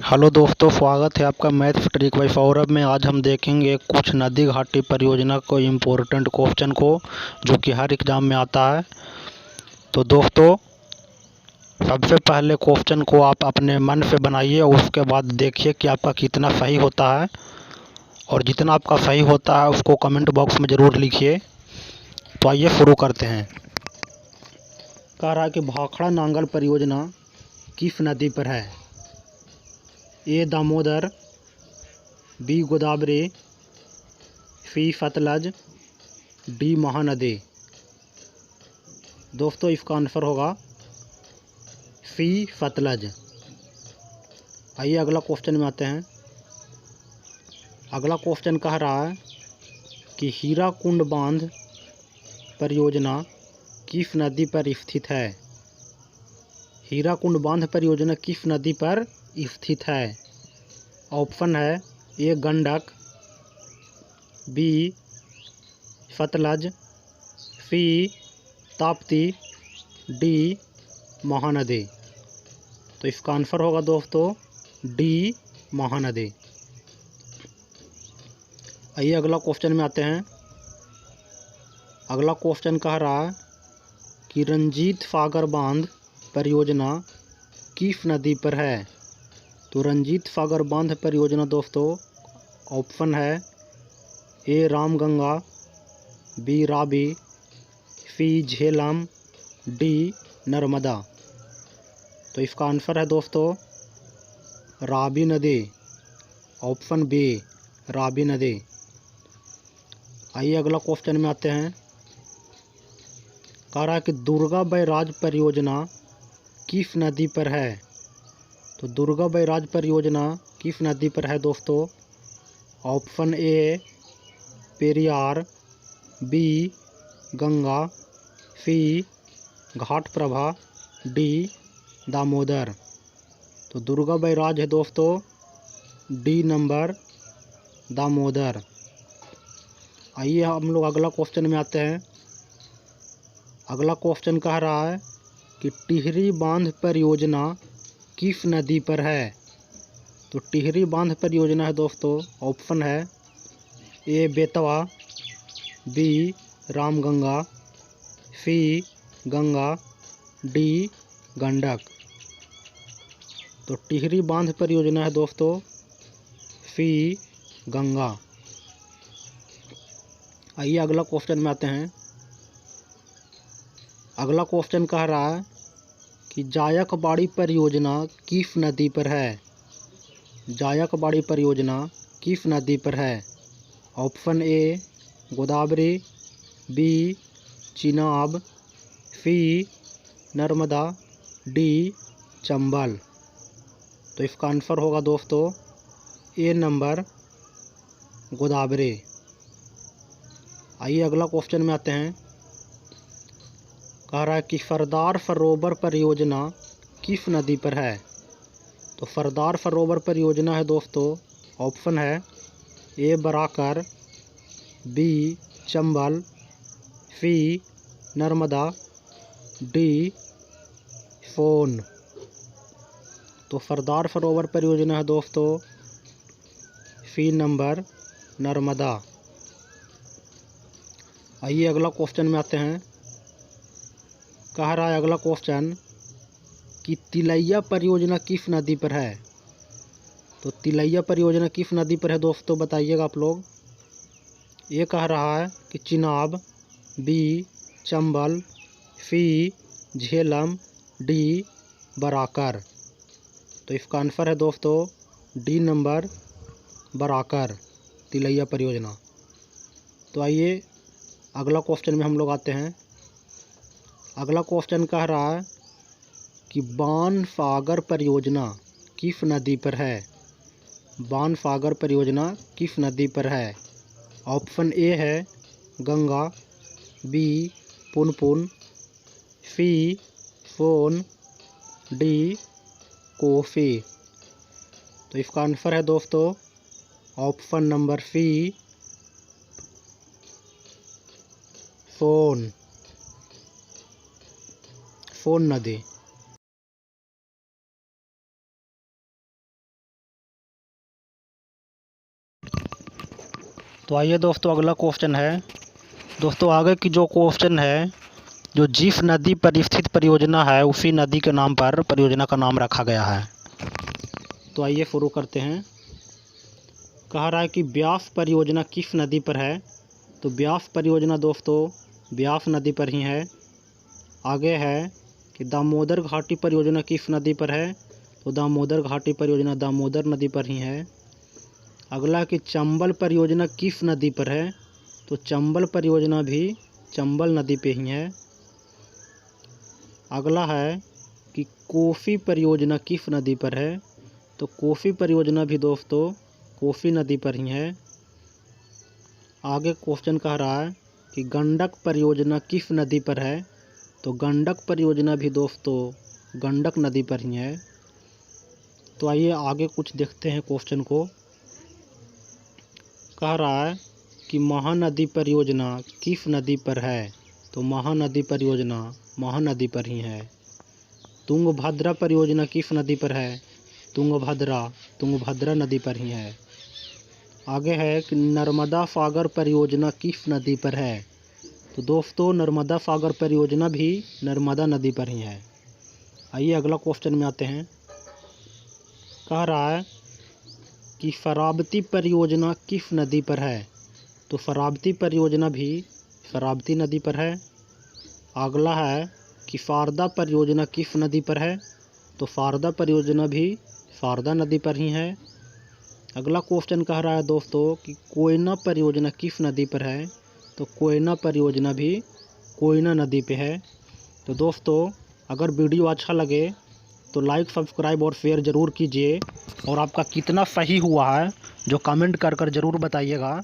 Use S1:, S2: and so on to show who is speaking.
S1: Hello दोस्तों, स्वागत है आपका मैथ्स ट्रिक बाय सौरभ में। आज हम देखेंगे कुछ नदी घाटी परियोजना को इम्पोर्टेंट क्वेश्चन को, जो कि हर एग्ज़ाम में आता है। तो दोस्तों, सबसे पहले क्वेश्चन को आप अपने मन से बनाइए और उसके बाद देखिए कि आपका कितना सही होता है, और जितना आपका सही होता है उसको कमेंट बॉक्स में ज़रूर लिखिए। तो आइए शुरू करते हैं। कह रहा है कि भाखड़ा नांगल परियोजना किस नदी पर है? ए दामोदर, बी गोदावरी, सी सतलज, डी महानदी। दोस्तों, इसका आंसर होगा सी सतलज। आइए अगला क्वेश्चन में आते हैं। अगला क्वेश्चन कह रहा है कि हीराकुंड बांध परियोजना किस नदी पर स्थित है? हीराकुंड बांध परियोजना किस नदी पर स्थित है? ऑप्शन है ए गंडक, बी सतलज, सी ताप्ती, डी महानदी। तो इसका आंसर होगा दोस्तों डी महानदी। आइए अगला क्वेश्चन में आते हैं। अगला क्वेश्चन कह रहा है कि रंजीत सागर बांध परियोजना किस नदी पर है? तो रंजीत सागर बांध परियोजना दोस्तों, ऑप्शन है ए रामगंगा, बी रावी, सी झेलम, डी नर्मदा। तो इसका आंसर है दोस्तों रावी नदी। ऑप्शन बी रावी नदी। आइए अगला क्वेश्चन में आते हैं। कह रहा है कि दुर्गा बैराज परियोजना किस नदी पर है? तो दुर्गा बैराज परियोजना किस नदी पर है दोस्तों? Option A Periyar, B Ganga, C Ghataprabha, D Damodar. तो दुर्गा बैराज है दोस्तों डी नंबर दामोदर। आइए हम लोग अगला क्वेश्चन में आते हैं। अगला क्वेश्चन कह रहा है कि टिहरी बांध परियोजना किस नदी पर है? तो टिहरी बांध परियोजना है दोस्तों, ऑप्शन है ए बेतवा, बी रामगंगा, सी गंगा, डी गंडक। तो टिहरी बांध परियोजना है दोस्तों सी गंगा। आइए अगला क्वेश्चन में आते हैं। अगला क्वेश्चन कह रहा है कि जायकबाड़ी परियोजना किस नदी पर है? जायकबाड़ी परियोजना किस नदी पर है? Option A Godavari, B Chenab, C Narmada, D Chambal. तो इसका आंसर होगा दोस्तों ए नंबर गोदावरी। आइए अगला क्वेश्चन में आते हैं। कह रहा है कि सरदार सरोवर परियोजना किस नदी पर है? तो सरदार सरोवर परियोजना है दोस्तों, ऑप्शन है ए बराकर, बी चंबल, सी नर्मदा, डी सोन। तो सरदार सरोवर परियोजना है दोस्तों सी नंबर नर्मदा। आइए अगला क्वेश्चन में आते हैं। कह रहा है अगला क्वेश्चन कि तिलैया परियोजना किस नदी पर है? तो तिलैया परियोजना किस नदी पर है दोस्तों, बताइएगा आप लोग। ये कह रहा है कि चिनाब, बी चंबल, सी झेलम, डी बराकर। तो इसका आंसर है दोस्तों डी नंबर बराकर, तिलैया परियोजना। तो आइए अगला क्वेश्चन में हम लोग आते हैं। अगला क्वेश्चन कह रहा है कि बाणसागर परियोजना किस नदी पर है? बाणसागर परियोजना किस नदी पर है? ऑप्शन ए है गंगा, बी पुनपुन, सी सोन, डी कोसी। तो इसका आंसर है दोस्तों ऑप्शन नंबर सी सोन। फोन नदी। तो आइए दोस्तों, अगला क्वेश्चन है। दोस्तों आगे की जो क्वेश्चन है, जो जिस नदी पर स्थित परियोजना है उसी नदी के नाम पर परियोजना का नाम रखा गया है। तो आइए शुरू करते हैं। कह रहा है कि ब्यास परियोजना किस नदी पर है। तो ब्यास परियोजना दोस्तों ब्यास नदी पर ही है। आगे है कि दामोदर घाटी परियोजना किस नदी पर है। तो दामोदर घाटी परियोजना दामोदर नदी पर ही है। अगला कि चंबल परियोजना किस नदी पर है। तो चंबल परियोजना भी चंबल नदी पे ही है। अगला है कि कोसी परियोजना किस नदी पर है। तो कोसी परियोजना भी दोस्तों कोसी नदी पर ही है। आगे क्वेश्चन कह रहा है कि गंडक परियोजना किस नदी पर है। तो गंडक परियोजना भी दोस्तों गंडक नदी पर ही है। तो आइए आगे कुछ देखते हैं क्वेश्चन को। कह रहा है कि महानदी परियोजना किस नदी पर है। तो महानदी परियोजना महानदी पर ही है। तुंगभद्रा परियोजना किस नदी पर है। तुंगभद्रा नदी पर ही है। आगे है कि नर्मदा सागर परियोजना किस नदी पर है। तो दोस्तों नर्मदा सागर परियोजना भी नर्मदा नदी पर ही है। आइए अगला क्वेश्चन में आते हैं। कह रहा है कि शरावती परियोजना किस नदी पर है। तो शरावती परियोजना भी शरावती नदी पर है। अगला है कि शारदा परियोजना किस नदी पर है। तो शारदा परियोजना भी शारदा नदी पर ही है। अगला क्वेश्चन कह रहा है दोस्तों कि कोयना परियोजना किस नदी पर है। तो कोयना परियोजना भी कोयना नदी पे है। तो दोस्तों अगर वीडियो अच्छा लगे तो लाइक सब्सक्राइब और शेयर ज़रूर कीजिए। और आपका कितना सही हुआ है जो कमेंट कर ज़रूर बताइएगा।